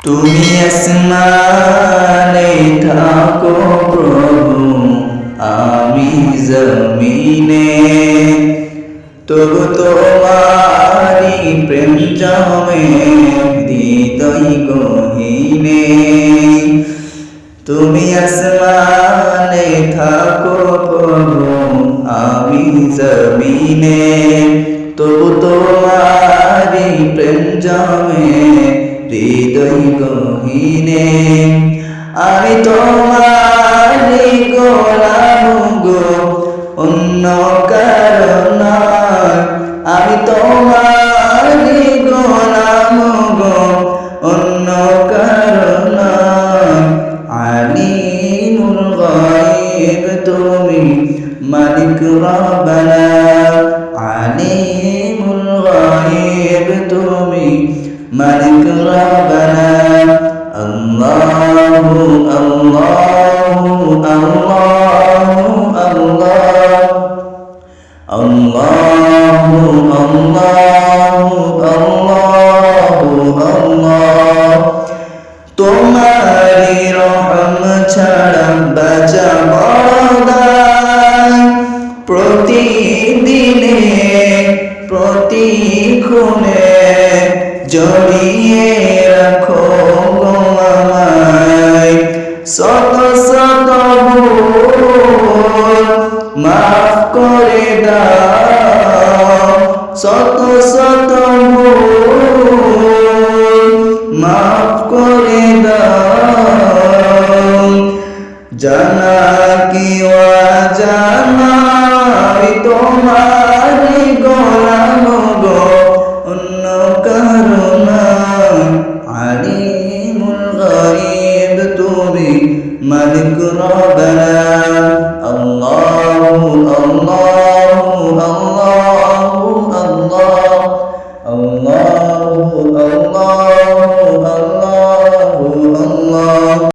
তুমি আসমানে থাকো প্রভু, আমি জমিনে, তবু তোমারি প্রেম জমে হৃদয় গহীনে। তুমি আসমানে থাকো প্রভু, আমি জমিনে, তবু তোমারি প্রেম জমে হৃদয় গহীনে। আমি তোমারি গোলাম গো, অন্য কারো নয়। আমি তোমারি গোলাম গো, অন্য কারো নয়। আলিমুল গায়ব তুমি, মালিক রব্বানা। আলিমুল গায়ব তুমি, মালিক রব্বানা। আল্লাহু আল্লাহু আল্লাহু আল্লাহ, আল্লাহু আল্লাহু আল্লাহু আল্লাহ। তোমারি রহম ছাড়া বাঁচা বড় দায়। প্রতিদিনে প্রতিক্ষণে জড়িয়ে রাখো গো আমায়। শত শত ভুল মাফ করে দাও, শত শত ভুল মাফ করে দাও। জানা কি অজানা